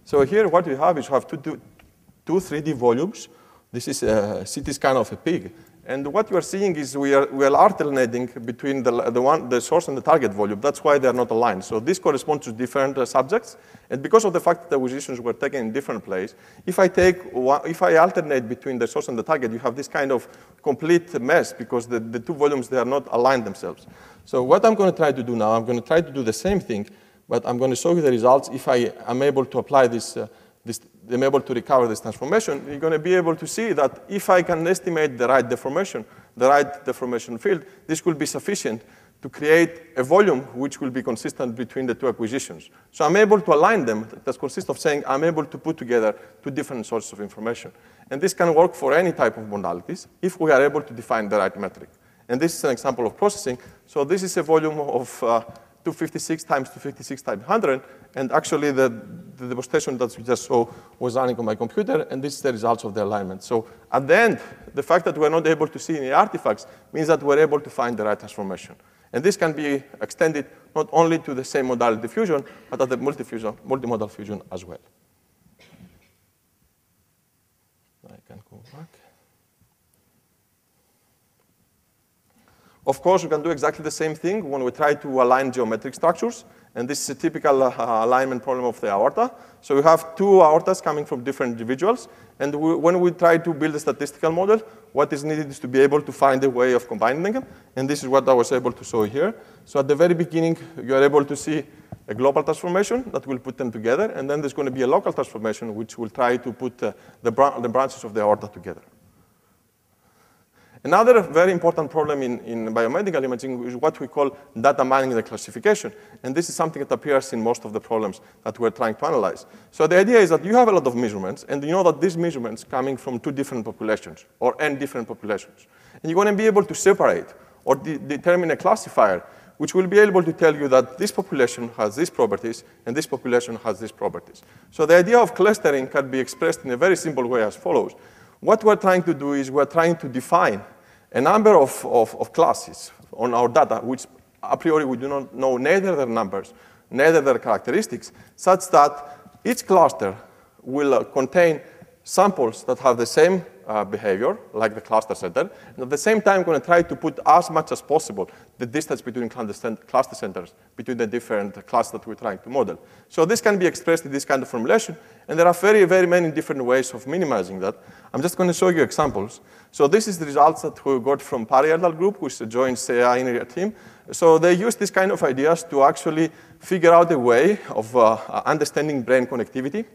So here what we have is you have two 3D volumes. This is a CT scan of a pig. And what you are seeing is we are alternating between the source and the target volume. That's why they are not aligned. So this corresponds to different subjects. And because of the fact that the acquisitions were taken in different places, if I alternate between the source and the target, you have this kind of complete mess because the two volumes, they are not aligned themselves. So what I'm going to try to do now, I'm going to try to do the same thing, but I'm going to show you the results if I am able to apply this, I'm able to recover this transformation. You're going to be able to see that if I can estimate the right deformation field, this will be sufficient to create a volume which will be consistent between the two acquisitions. So I'm able to align them. That consists of saying I'm able to put together two different sources of information. And this can work for any type of modalities if we are able to define the right metric. And this is an example of processing. So this is a volume of 256 times 256 times 100. And actually, the demonstration that we just saw was running on my computer. And this is the results of the alignment. So at the end, the fact that we're not able to see any artifacts means that we're able to find the right transformation. And this can be extended not only to the same modality fusion, but at the multimodal fusion as well. I can go back. Of course, we can do exactly the same thing when we try to align geometric structures. And this is a typical alignment problem of the aorta. So we have two aortas coming from different individuals. And when we try to build a statistical model, what is needed is to be able to find a way of combining them. And this is what I was able to show here. So at the very beginning, you are able to see a global transformation that will put them together. And then there's going to be a local transformation, which will try to put the branches of the aorta together. Another very important problem in biomedical imaging is what we call data mining and classification. And this is something that appears in most of the problems that we're trying to analyze. So the idea is that you have a lot of measurements, and you know that these measurements coming from two different populations, or n different populations. And you want to be able to separate or determine a classifier which will be able to tell you that this population has these properties, and this population has these properties. So the idea of clustering can be expressed in a very simple way as follows. What we're trying to do is we're trying to define a number of classes on our data, which a priori we do not know neither their numbers, neither their characteristics, such that each cluster will contain samples that have the same behavior, like the cluster center, and at the same time, we're going to try to put as much as possible the distance between cluster centers, between the different classes that we're trying to model. So this can be expressed in this kind of formulation, and there are very, very many different ways of minimizing that. I'm just going to show you examples. So this is the results that we got from Parry et al. Group, which joins the INRIA team. So they use this kind of ideas to actually figure out a way of understanding brain connectivity.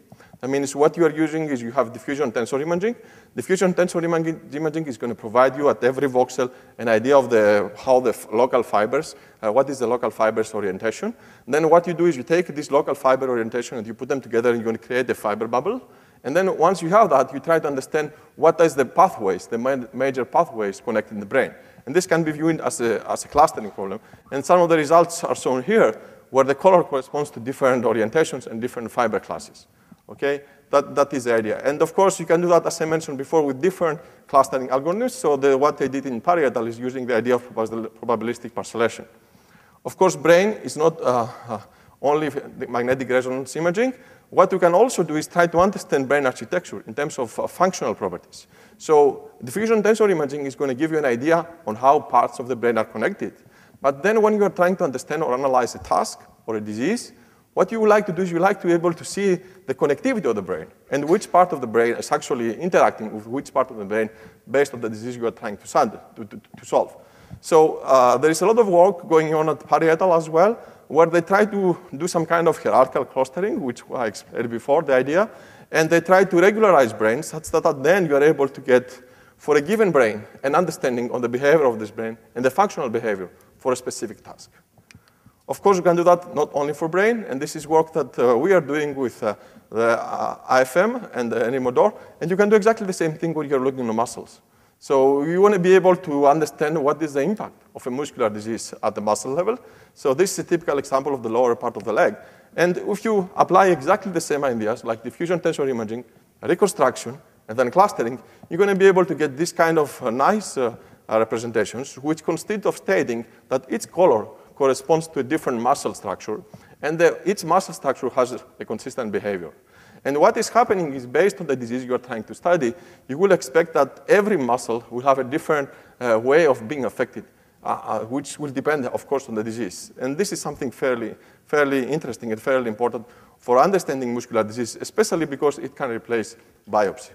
That means what you are using is you have diffusion tensor imaging. Diffusion tensor imaging is going to provide you at every voxel an idea of how the local fibers, what is the local fibers orientation. Then what you do is you take this local fiber orientation and you put them together and you're going to create a fiber bubble. And then once you have that, you try to understand what is the pathways, the major pathways connecting the brain. And this can be viewed as a clustering problem. And some of the results are shown here, where the color corresponds to different orientations and different fiber classes. Okay, that is the idea. And of course, you can do that, as I mentioned before, with different clustering algorithms. So what they did in Parry et al. Is using the idea of probabilistic parcellation. Of course, brain is not only magnetic resonance imaging. What we can also do is try to understand brain architecture in terms of functional properties. So diffusion tensor imaging is going to give you an idea on how parts of the brain are connected. But then when you are trying to understand or analyze a task or a disease, what you would like to do is you like to be able to see the connectivity of the brain and which part of the brain is actually interacting with which part of the brain based on the disease you are trying to solve. So there is a lot of work going on at Parry et al. As well, where they try to do some kind of hierarchical clustering, which I explained before, the idea, and they try to regularize brains such that at the end you are able to get, for a given brain, an understanding on the behavior of this brain and the functional behavior for a specific task. Of course, you can do that not only for brain, and this is work that we are doing with the IFM and the NMODOR, and you can do exactly the same thing when you're looking at muscles. So you want to be able to understand what is the impact of a muscular disease at the muscle level. So this is a typical example of the lower part of the leg. And if you apply exactly the same ideas, like diffusion tensor imaging, reconstruction, and then clustering, you're going to be able to get this kind of nice representations, which consist of stating that each color corresponds to a different muscle structure, and each muscle structure has a consistent behavior. And what is happening is based on the disease you are trying to study, you will expect that every muscle will have a different way of being affected, which will depend, of course, on the disease. And this is something fairly interesting and fairly important for understanding muscular disease, especially because it can replace biopsy.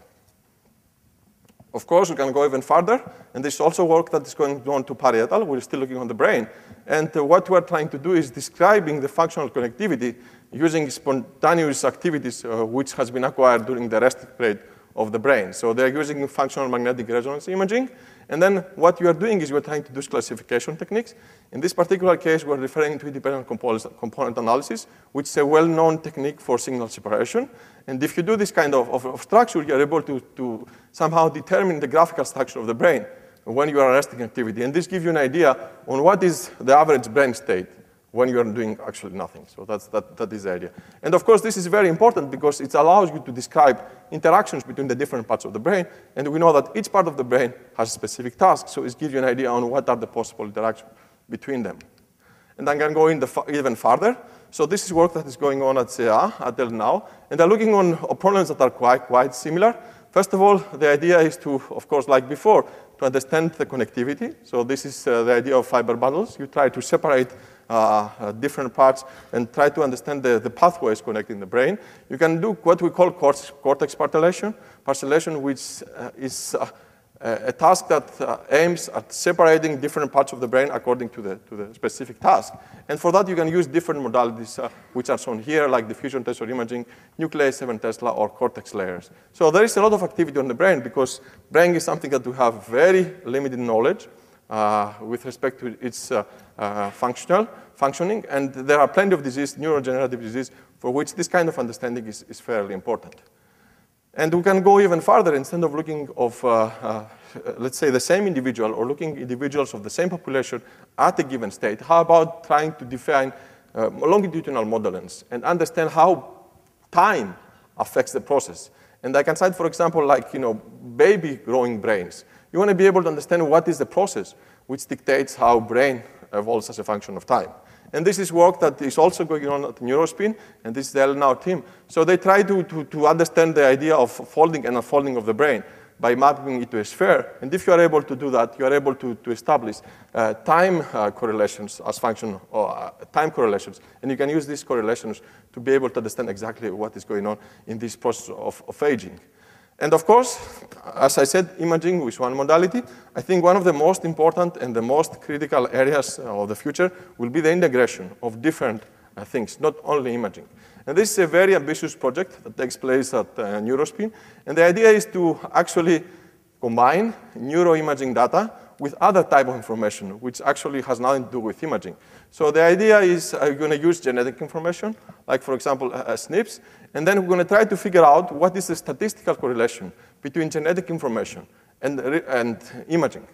Of course, we can go even further, and this is also work that is going on to parietal. We're still looking on the brain. And what we're trying to do is describing the functional connectivity using spontaneous activities which has been acquired during the resting period of the brain. So they're using functional magnetic resonance imaging. And then what you are doing is you're trying to do classification techniques. In this particular case, we're referring to independent component analysis, which is a well-known technique for signal separation. And if you do this kind of structure, you're able to somehow determine the graphical structure of the brain when you are resting activity. And this gives you an idea on what is the average brain state when you are doing actually nothing. So that is the idea. And of course, this is very important because it allows you to describe interactions between the different parts of the brain. And we know that each part of the brain has a specific task. So it gives you an idea on what are the possible interactions between them. And I'm going to go even further. So this is work that is going on at CA until now. And they're looking on problems that are quite similar. First of all, the idea is to, of course, like before, to understand the connectivity. So this is the idea of fiber bundles. You try to separate different parts and try to understand the pathways connecting the brain. You can do what we call cortex parcellation, which is a task that aims at separating different parts of the brain according to the specific task. And for that, you can use different modalities, which are shown here, like diffusion tensor imaging, nucleus 7 Tesla, or cortex layers. So there is a lot of activity on the brain because brain is something that we have very limited knowledge with respect to its functioning. And there are plenty of disease, neurodegenerative disease, for which this kind of understanding is fairly important. And we can go even further. Instead of looking of, let's say, the same individual or looking individuals of the same population at a given state, how about trying to define longitudinal modelings and understand how time affects the process? And I can cite, for example, like baby growing brains. You want to be able to understand what is the process which dictates how brain evolves as a function of time. And this is work that is also going on at Neurospin, and this is the LNOW team. So they try to understand the idea of folding and unfolding of the brain by mapping it to a sphere. And if you are able to do that, you are able to establish time correlations as function or time correlations. And you can use these correlations to be able to understand exactly what is going on in this process of aging. And of course, as I said, imaging is one modality. I think one of the most important and the most critical areas of the future will be the integration of different things, not only imaging. And this is a very ambitious project that takes place at Neurospin. And the idea is to actually combine neuroimaging data with other type of information, which actually has nothing to do with imaging. So the idea is you're going to use genetic information, like, for example, SNPs, and then we're going to try to figure out what is the statistical correlation between genetic information and imaging.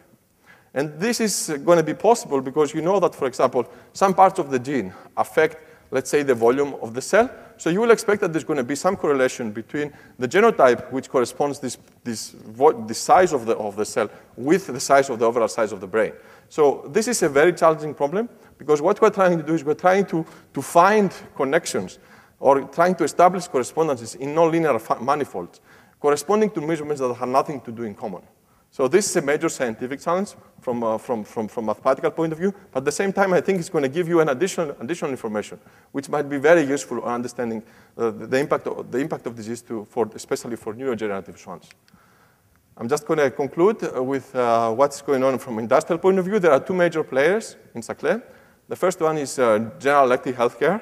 And this is going to be possible because you know that, for example, some parts of the gene affect, let's say, the volume of the cell. So you will expect that there's going to be some correlation between the genotype, which corresponds the size of the cell, with the size of the overall size of the brain. So this is a very challenging problem because what we're trying to do is we're trying to find connections or trying to establish correspondences in nonlinear manifolds corresponding to measurements that have nothing to do in common. So this is a major scientific challenge from mathematical point of view. But at the same time, I think it's going to give you an additional information, which might be very useful in understanding the impact of disease, especially for neurodegenerative ones. I'm just going to conclude with what's going on from industrial point of view. There are two major players in Saclay. The first one is general elective healthcare.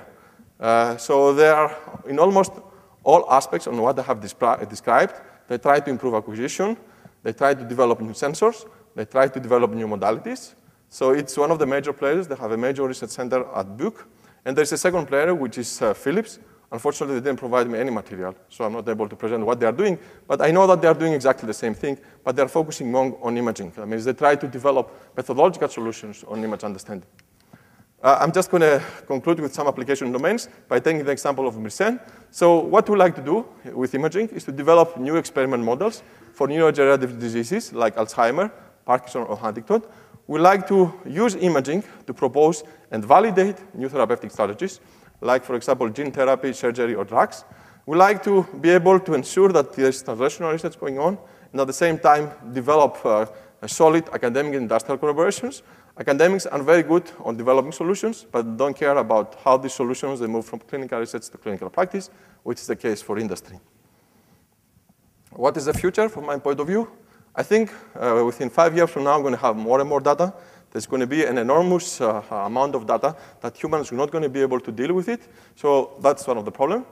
So they are in almost all aspects on what I have described. They try to improve acquisition. They try to develop new sensors. They try to develop new modalities. So it's one of the major players. They have a major research center at Buc. And there's a second player, which is Philips. Unfortunately, they didn't provide me any material, so I'm not able to present what they are doing. But I know that they are doing exactly the same thing, but they're focusing more on imaging. That means they try to develop methodological solutions on image understanding. I'm just going to conclude with some application domains by taking the example of Mersenne. So what we like to do with imaging is to develop new experiment models for neurodegenerative diseases like Alzheimer, Parkinson, or Huntington. We like to use imaging to propose and validate new therapeutic strategies, like, for example, gene therapy, surgery, or drugs. We like to be able to ensure that there's translational research going on, and at the same time develop a solid academic and industrial collaborations. Academics are very good on developing solutions, but don't care about how these solutions they move from clinical research to clinical practice, which is the case for industry. What is the future from my point of view? I think within 5 years from now, I'm going to have more and more data. There's going to be an enormous amount of data that humans are not going to be able to deal with it. So that's one of the problems.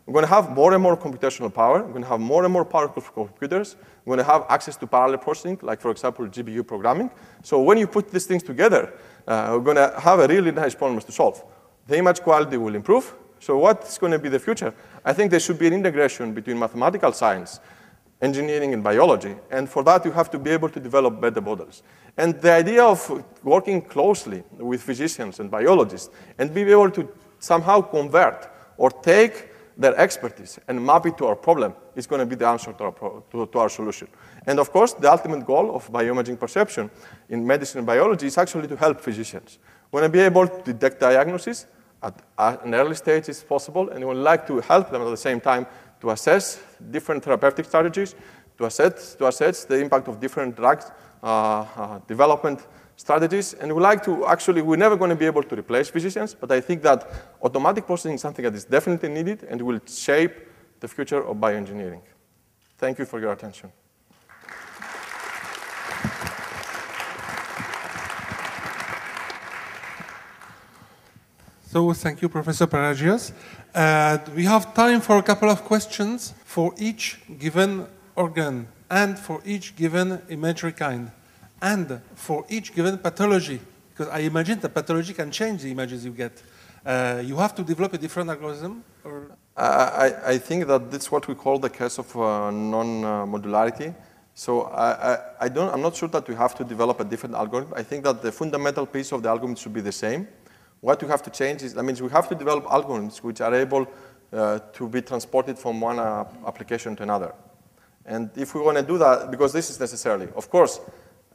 We're going to have more and more computational power. We're going to have more and more powerful computers. We're going to have access to parallel processing, like, for example, GPU programming. So when you put these things together, we're going to have a really nice problem to solve. The image quality will improve. So what's going to be the future? I think there should be an integration between mathematical science, engineering, and biology. And for that, you have to be able to develop better models. And the idea of working closely with physicians and biologists and be able to somehow convert or take their expertise and map it to our problem is going to be the answer to our solution. And of course, the ultimate goal of bioimaging perception in medicine and biology is actually to help physicians. We want to be able to detect diagnosis at an early stage as possible, and we would like to help them at the same time to assess different therapeutic strategies, to assess the impact of different drugs development strategies. And we like to actually, we're never going to be able to replace physicians, but I think that automatic processing is something that is definitely needed and will shape the future of bioengineering. Thank you for your attention. So thank you, Professor Pelagios. We have time for a couple of questions for each given organ and for each given imagery kind and for each given pathology, because I imagine the pathology can change the images you get. You have to develop a different algorithm? Or? I think that that's what we call the case of non-modularity. So I'm not sure that we have to develop a different algorithm. I think that the fundamental piece of the algorithm should be the same. What we have to change is, that means we have to develop algorithms which are able to be transported from one application to another. And if we want to do that, because this is necessarily, of course,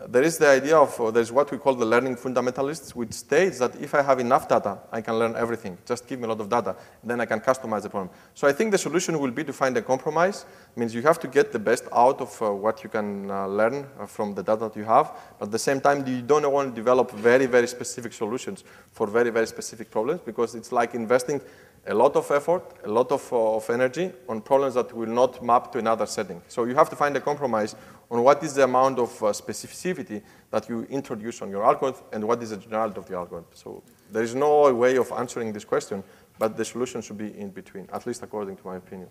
there is the idea of, there's what we call the learning fundamentalists, which states that if I have enough data, I can learn everything. Just give me a lot of data, and then I can customize the problem. So I think the solution will be to find a compromise. It means you have to get the best out of what you can learn from the data that you have. But at the same time, you don't want to develop very, very specific solutions for very, very specific problems, because it's like investing a lot of effort, a lot of energy on problems that will not map to another setting. So you have to find a compromise on what is the amount of specificity that you introduce on your algorithm and what is the generality of the algorithm. So there is no way of answering this question, but the solution should be in between, at least according to my opinion.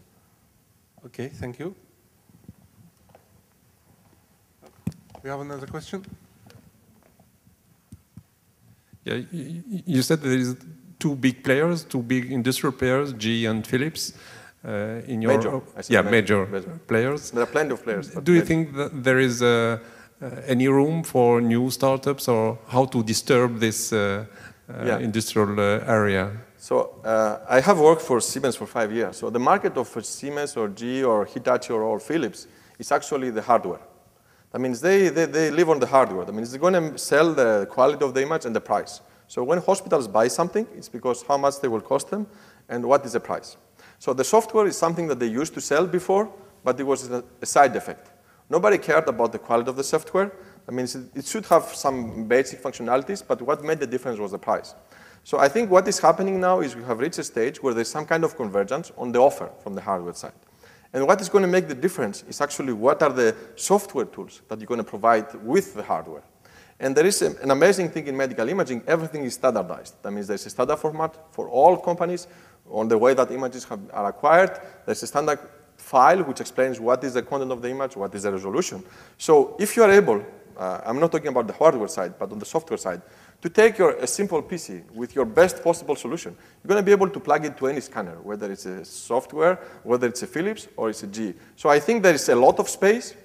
Okay, thank you. We have another question? Yeah, you said there is two big players, two big industrial players, GE and Philips. In your major players. There are plenty of players. Do you think that there is any room for new startups, or how to disturb this industrial area? So I have worked for Siemens for 5 years. So the market of Siemens or GE or Hitachi or Philips is actually the hardware. That means they live on the hardware. That means they're going to sell the quality of the image and the price. So when hospitals buy something, it's because how much they will cost them and what is the price. So the software is something that they used to sell before, but it was a side effect. Nobody cared about the quality of the software. That means it should have some basic functionalities, but what made the difference was the price. So I think what is happening now is we have reached a stage where there's some kind of convergence on the offer from the hardware side. And what is going to make the difference is actually what are the software tools that you're going to provide with the hardware. And there is an amazing thing in medical imaging. Everything is standardized. That means there's a standard format for all companies on the way that images are acquired. There's a standard file which explains what is the content of the image, what is the resolution. So if you are able, I'm not talking about the hardware side, but on the software side, to take a simple PC with your best possible solution, you're going to be able to plug it to any scanner, whether it's a software, whether it's a Philips, or it's a GE. So I think there is a lot of space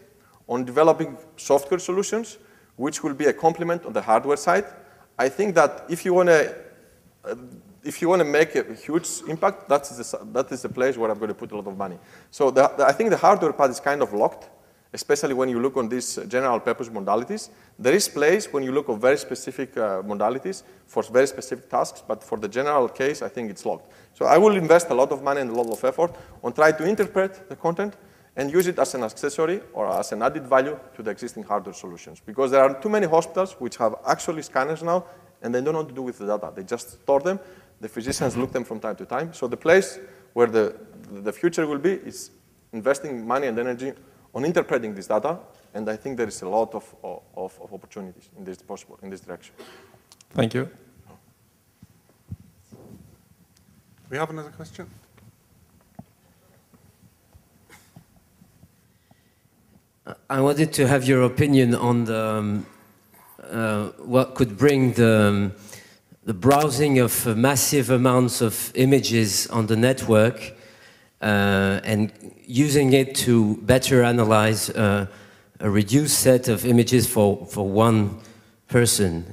on developing software solutions, which will be a complement on the hardware side. I think that if you want to make a huge impact, that is the place where I'm going to put a lot of money. So I think the hardware part is kind of locked, especially when you look on these general purpose modalities. There is place when you look at very specific modalities for very specific tasks, but for the general case, I think it's locked. So I will invest a lot of money and a lot of effort on trying to interpret the content and use it as an accessory or as an added value to the existing hardware solutions. Because there are too many hospitals which have actually scanners now, and they don't know what to do with the data. They just store them. The physicians look them from time to time. So the place where the future will be is investing money and energy on interpreting this data, and I think there is a lot of opportunities in this direction. Thank you. We have another question. I wanted to have your opinion on the what could bring the browsing of massive amounts of images on the network and using it to better analyze a reduced set of images for one person.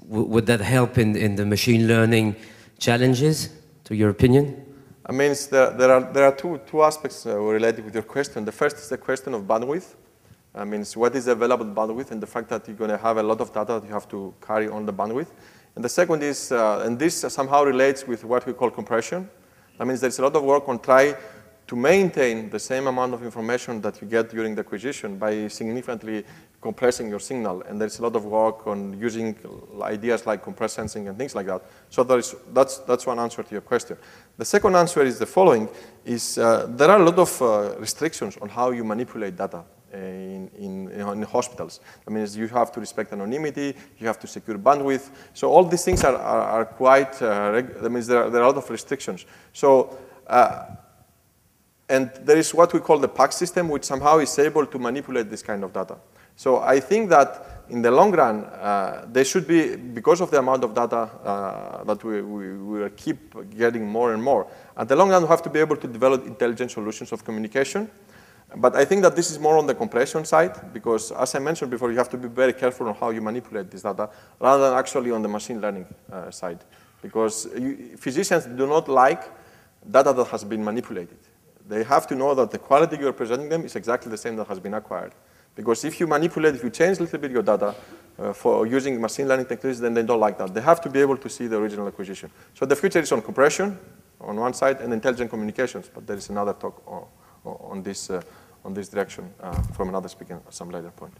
Would that help in the machine learning challenges, to your opinion? I mean, there are two aspects related with your question. The first is the question of bandwidth. I mean, what is the available bandwidth and the fact that you're going to have a lot of data that you have to carry on the bandwidth. And the second is, and this somehow relates with what we call compression. That means there's a lot of work on trying to maintain the same amount of information that you get during the acquisition by significantly compressing your signal. And there's a lot of work on using ideas like compress sensing and things like that. So that's one answer to your question. The second answer is the following, is there are a lot of restrictions on how you manipulate data in hospitals. I mean, you have to respect anonymity, you have to secure bandwidth. So all these things are quite, that means there are a lot of restrictions. So, and there is what we call the PAC system, which somehow is able to manipulate this kind of data. So I think that in the long run, there should be, because of the amount of data that we will keep getting more and more, at the long run we have to be able to develop intelligent solutions of communication. But I think that this is more on the compression side, because as I mentioned before, you have to be very careful on how you manipulate this data, rather than actually on the machine learning side. Because physicians do not like data that has been manipulated. They have to know that the quality you are presenting them is exactly the same that has been acquired. Because if you manipulate, if you change a little bit your data for using machine learning techniques, then they don't like that. They have to be able to see the original acquisition. So the future is on compression on one side and intelligent communications, but there is another talk on this direction from another speaker at some later point.